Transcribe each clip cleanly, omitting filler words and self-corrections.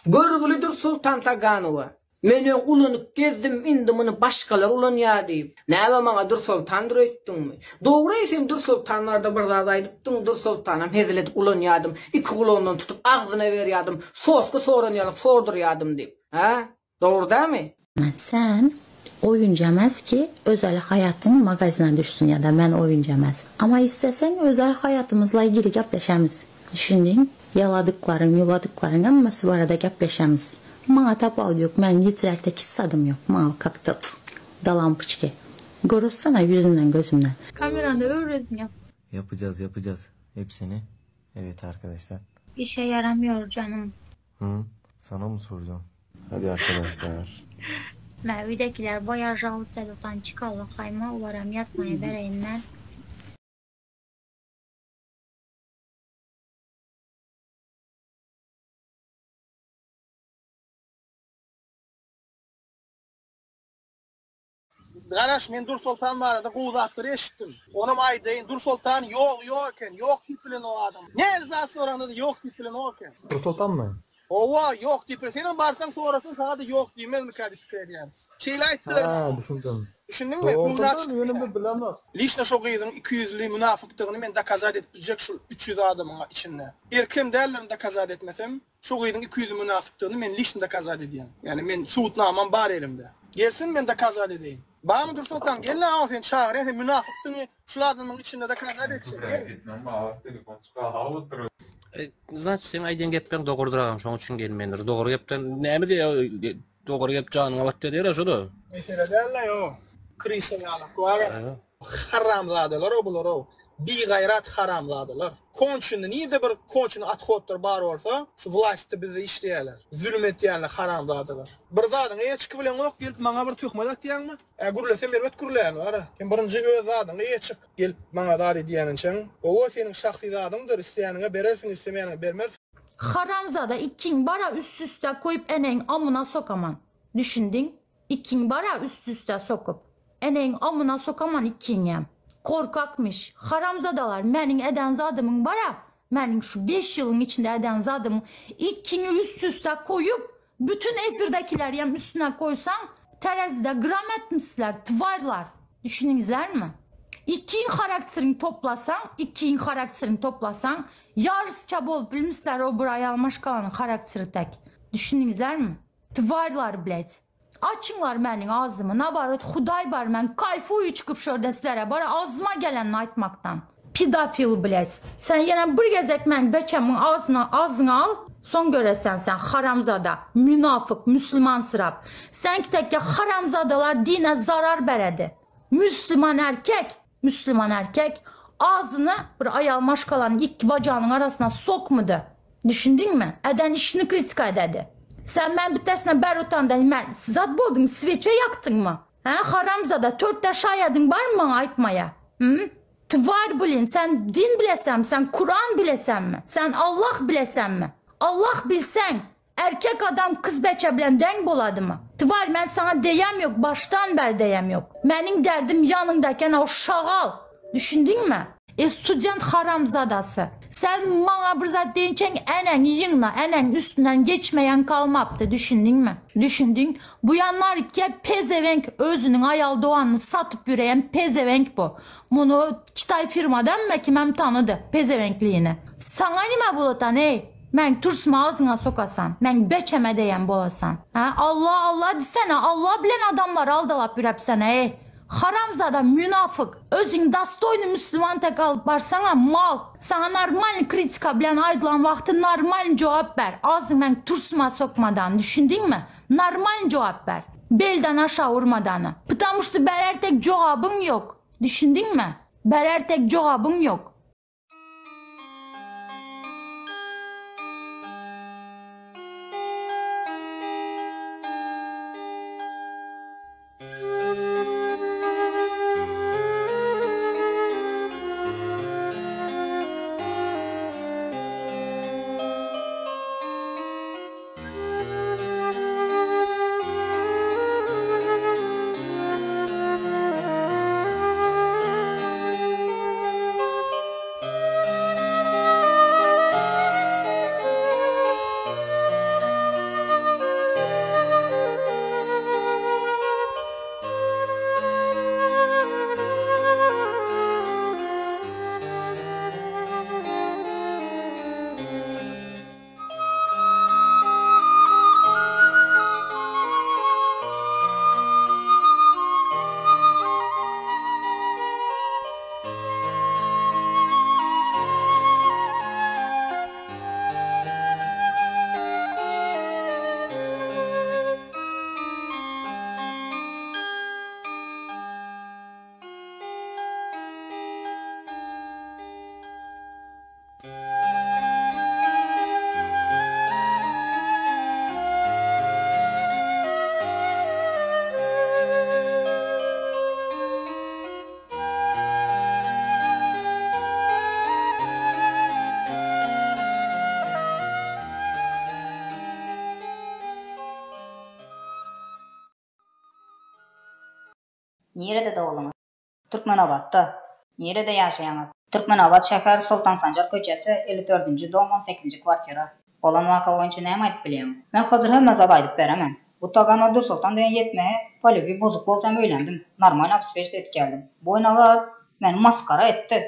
Görgülüdür Sultan Taganowa. Meni ulanyp gezdim, indi muny başgalar ulanya diýip. Näme maňa Dur Sultandyr öýtdiňmi? Dogry sen Dur Sultanlarda bir zat aýdypdyň, Dur Sultanam heziledip ulanýadym, iki kulondan tutup agzyna berýadym, soska soranýalyk sordurýadym diýip. Ha? Dogry dämi? Sen oyuncu emas ki özel hayatın magazine düşsün ya da ben oyuncu emas. Ama istesen özel hayatımızla ilgili gapleşemiz. Düşündün, yaladıklarım, yuladıklarım ama bu arada gapleşemiz. Bana tapal yok, ben yitirerek hissadım yok. Bana kaptı, dalan pıçki. Görürsene yüzünden gözümden. Kameranda öğresin yap. Yapacağız hepsini. Evet arkadaşlar. İşe yaramıyor canım. Sana mı soracağım? Hadi arkadaşlar. Mavidekiler bayağı rahat sedotan çıkalı kayma uvaram yatmaya bereyinler. Garaş men Dur Sultan barada gowdatdyr eşitdim. Onum aýdyň Dur Sultan yok eken, yok diýilen o adam. Ne zat soranda yok diýilen o eken. Dur Sultan mı? Owa yok diýilen. Senin barsan sorasyn sana da yok diýmez mi kadip diýen. Şeýle aýtdylar. Ha, düşündüm. Düşündün mü? Sultan yönümü bilemem. Lişne şu gyzyň 200'li münafıkdygyny men dakazat edip biljek şu 300 adamyň içinde. Erkim derlerini dakazat etmesem, şu gyzyň 200'li münafıkdygyny men lişne dakazat edýän. Yani men suutnamam bar elimde. Gelsin men dakazat edeyim. Bağımı Dur Sultan gelin ama sen çağır, sen münafıktın şu adamın içinde de kazat edecek. Значит, sen aýdyan gepden dogurduragam, şoň üçin gelmendir. Dogry gepden näme diýär? Dogry gep janyňa bat diýär şo da. Mesele derler yo. Krisin alak var. Haramzadeler o bular o. Bir gayrat haramzadeler. Konçunu nirde bir konçunu atxotlar bar olsa, şu vlasti bizi işleýärler. Zulüm etýänler haramzadeler. Bir zadyň eýe çykyp bilen ok gelip maňa bir töhmet atýanmy? Gurlesem berwet gurlän bar. Sen birinji öz zadyň eýe çyk gelip maňa dady diýeniň, o seniň şahsy zadyňdyr, isleýäniňe berersiň, islemeýäniňe bermersiň. Haramzada ikin bara üst üste koyup eneğin amına sokaman. Düşündün? İkin bara üst üste sokup eneğin amına sokaman ikinyem. Korkakmış. Haramzadalar menin eden zadımın bara. Menin şu 5 yılın içinde eden zadımın ikini üst üste koyup bütün ekirdekiler yem üstüne koysan terazide gram etmişler, tvarlar. Düşününüzler mi? İkin karakterini toplasan yarısı çaba olup bilmişler o buraya almış kalanın karakteri tek. Düşününüzler mi? Tvarlar bilet. Açınlar menin ağzımı, nabarut huday bar men kayfuyu çıkıp şöyle sizlere bara ağzıma gelen aytmaktan. Pedofil bilet. Sen yine bir gezek men beçemin ağzına al, son göresen sen haramzada, münafık, Müslüman sırap. Sen ki tek ya haramzadalar dine zarar beredi. Müslüman erkek ağzını bir ayalmaş kalan iki bacağının arasına sokmadı. Düşündün mü? Eden işini kritika ededi. Sen ben bitesine berutandan ben zat buldum, sveçe yaktın mı? Haramzada 4 taş ayadın var mı bana aytmaya? Tvar bilin, sen din bilesem, sen Kur'an bilesem mi? Sen Allah bilesem mi? Allah bilsen erkek adam kız beçe bilen denk boladı mı? Tvar ben sana deyem yok, baştan ber deyem yok. Benim derdim yanındayken o şağal. Düşündün mü? Student haramzadası. Sen bana bir zat deyinçen enen yığına, enen üstünden geçmeyen kalmaptı. Düşündün mü? Düşündün. Bu yanlar ki pezevenk özünün ayal doğanını satıp yüreyen pezevenk bu. Bunu Kitay firmadan mekimem tanıdı pezevenkliğini. Sana nime bulatan ey? Men tursma ağzına sokasan, men beçeme deyen bolasan. Allah Allah desene, Allah bilen adamlar aldalap yürepsene ey. Haramzada münafık, özün dastoynu Müslüman tek alıp barsana mal. Sana normal kritika bilen aydılan vakti normal cevap ver. Ağzın ben tursma sokmadan, düşündün mü? Normal cevap ver. Belden aşağı vurmadanı. Pıtamıştı berer tek cevabın yok. Düşündün mü? Berer tek cevabın yok. Nerede doğulunuz? Türkmenabadda. Nerede yaşayanız? Türkmenabad şehir Sultan Sancar köçesi 54-nji dom 18-nji kwartira. Olan vaka boyunca näme aýdyp bilýärmi? Men hazır hemme zat aýdyp beremem. Bu Tagan Dur Sultan diýen yetmeýe poliwi bozuk bolsam öýlendim. Normal 65 edip geldim. Bu oynalar meni maskara etdi.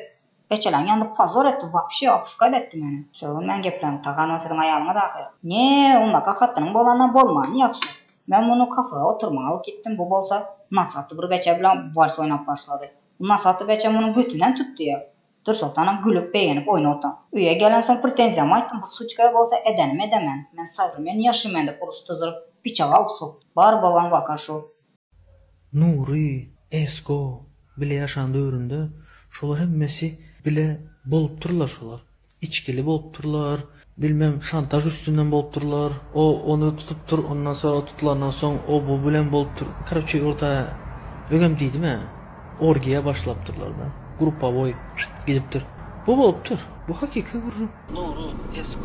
Beçelen yanında pazar etti. Vapşi apıskal etti meni. Şoň men geplenip Tagan Osyň aýalyma dahy. Ne, onda hatynyň bolandan bolmany ýakşy. Men muny kafaya oturmagy alyp gitdim. Bu bolsa nasatly bir beçe bilen vals oýnap başlady. Bu nasatly beçe muny götünden tutdy ýa. Dur Sultanam gülüp beğenip oynatan. Üye gelen son pretenziyamı aytdım. Bu suçkaya bolsa edenim edemen. Men sabrım, men yaşayım de kurustuzdurup bıçağı alıp sok. Bar balan vaka şu. Nuri, Esko bile yaşandı öğründe. Şolar hemmesi bile bolup turlar şolar. İçkili bolup turlar. Bilmem şantaj üstünden bolup turlar. O onu tutup tur, ondan sonra tutulandan sonra o bu bilen bolup tur. Karaçı orada ögem deydi mi? Orgiye başlaptırlar da. Grupa boy gidipdir. Bu bolupdur. Bu hakiki gurup. Nuru, Esko,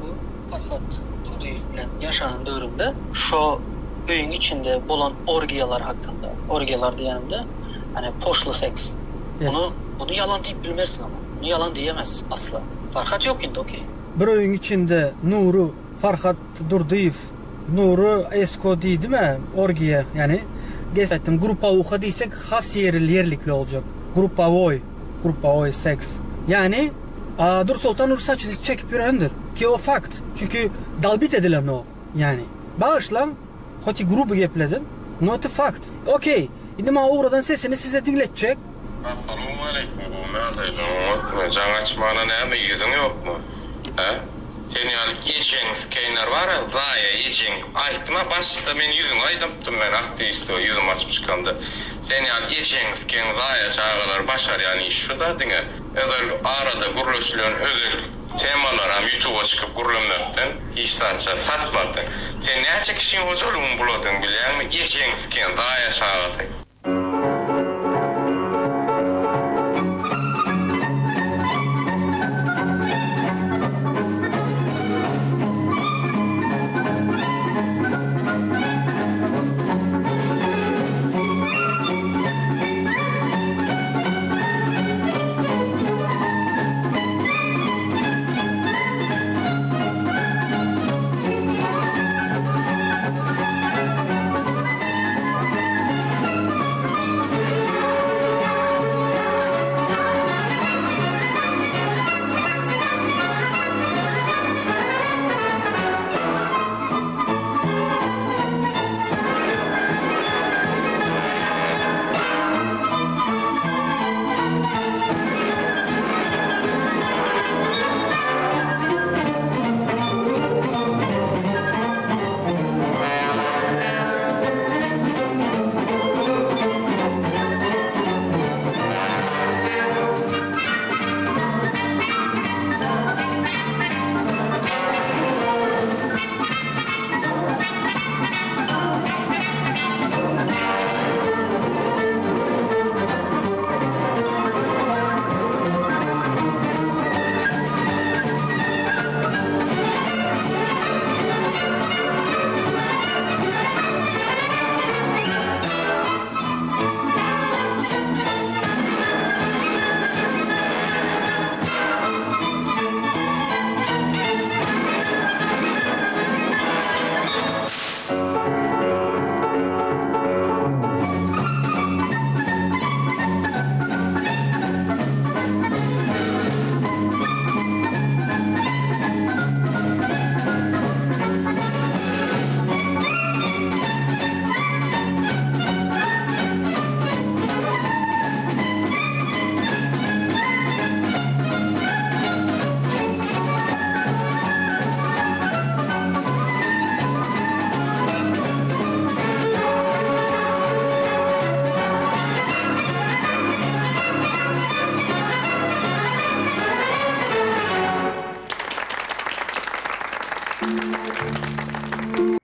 Farhat Durduyev bilen yaşanan dövründe şu öýüň içinde bolan orgiyalar hakkında. Orgiyalar diýenimde hani poşlu seks. Bunu yalan deyip bilmersin ama. Bunu yalan diyemez asla. Farhat yok indi okey. Bir öýüň içinde Nuru, Farhat Durduyev, Nuru, Esko diýdi mi? Orgiya yani geçtim grupa uha diýsek has yerlikli olacak. Grupa oy seks. Yani Dur Sultan saçını çekip yörendir. Ki o fakt. Çünkü dalbit edilen o. Yani. Bağışlam. Hoti grubu gepledim. Not a fact. Okey. Şimdi ma uğradan sesini size dinletecek. Assalamu alaikum. Bu näme? Jaňa çmana näme ýüzüň ýokmu? He? Sen ýaly içeňiz keýnar bar, zaya içeň. Aýtma başda men ýüzüň aýdypdym men aktivist ýüzüm açyp çykanda. Sen ýaly içeňiz keň zaya çağalar başar ýani şu da diňe. Özel arada guruluşlayan özel temalar am YouTube'a çıkıp gurulmakdan hiç satmadın. Sen näçe kişiň hoşalygyny buladың bilýärmi? Içeňiz keň zaya çağalar.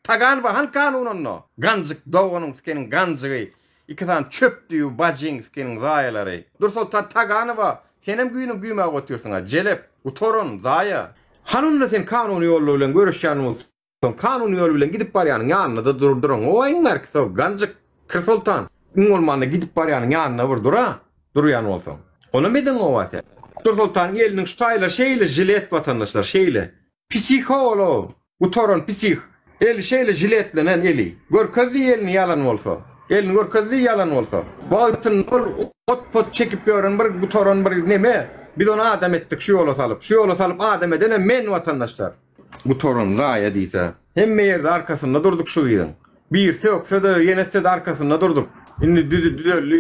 Tagan bahan kanununno. Gancık doğanın fikenin gancığı. İki tane çöptüğü bacın fikenin zayaları. Dursa taganı var. Senem güyünün güyüme götürsün ha. Celep, utorun, zaya. Hanunla sen kanuni yoluyla görüşeceğin olsun. Kanuni yoluyla gidip baryanın yanına da durdurun. O en merkez o gancık. Kırsultan. Olmanı gidip baryanın yanına vurdura. Duruyan olsun. Onu bilin o var sen. Dur Sultan elinin şutayla şeyle jilet vatandaşlar şeyle. Psiholo. Bu toron psih. El şeyle jiletlenen eli. Görközü elini yalan olsa. Elini görközü yalan olsa. Bağıtın ot pot çekip görün bir bu toron bir neme. Biz onu adam ettik şu yola salıp adam edene men vatandaşlar. Bu toron zaya deyse. Hem yerde arkasında durduk şu yılın. Bir sökse de yenese de arkasında durduk. Şimdi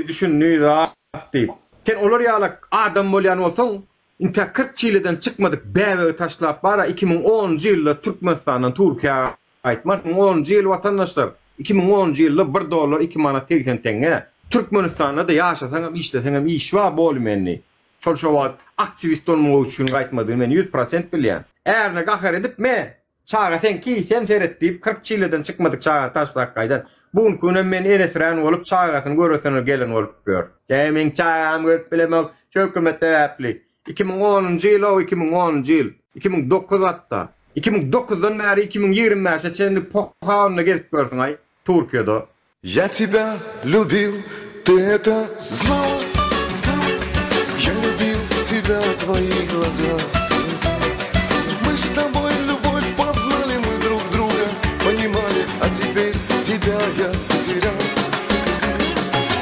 düşündüğü da deyip. Sen olur yalak adam bolyan olsan, inta 40 çileden çıkmadık beve taşlap bara 2010 yılda Türkmenistan'dan Türkiye'ye aitmaz. 10 yıl vatandaşlar. 2010 yılda $1 2 manat 80 tenge. Türkmenistan'da da yaşasan işlesen iş var bolmenni. Şol aktivist olmak için aitmadığım ben 100% bilyen. Eğer ne kahır edip me? Çağa sen ki sen seyret deyip 40 çileden çıkmadık çağa taşlap kaydan. Bugün günüm men enesren olup çağasını görürsen gelen olup gör. Kemin çağam görüp bilemem hükümete yapli. 2010 yıl o 2010 yıl. 2009 hatta. 2009'dan beri 2025'e şimdi pohağına gezip görsün ay. Türkiye'de. Я тебя любил, ты это знала? Я любил тебя, твои глаза. Мы с тобой любовь познали, мы друг друга понимали, а теперь тебя я потерял.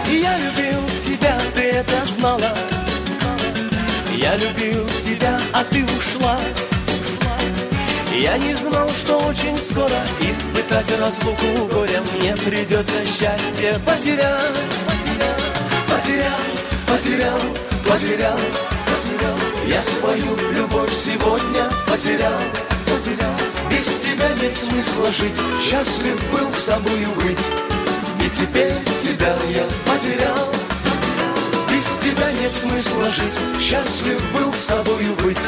Я любил тебя, ты это знала. Я любил тебя, а ты ушла. Я не знал, что очень скоро испытать разлуку горя мне придется счастье потерять. Потерял. Я свою любовь сегодня потерял. Без тебя нет смысла жить, счастлив был с тобою быть. И теперь тебя я потерял. Без тебя нет смысла жить, счастлив был с тобою быть.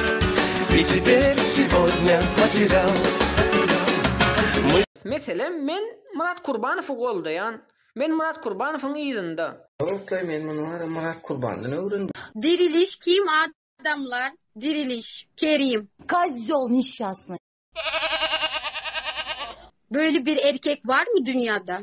И теперь сегодня потерял. Mesela men Murat Kurbanov'u goldayan. Men Murat Kurbanov'un ýyzynda. Okey, men Murat Kurbanov'u öwrendim. Diriliş kim adamlar? Diriliş. Kerim. Козёл несчастный. Böyle bir erkek var mı dünyada?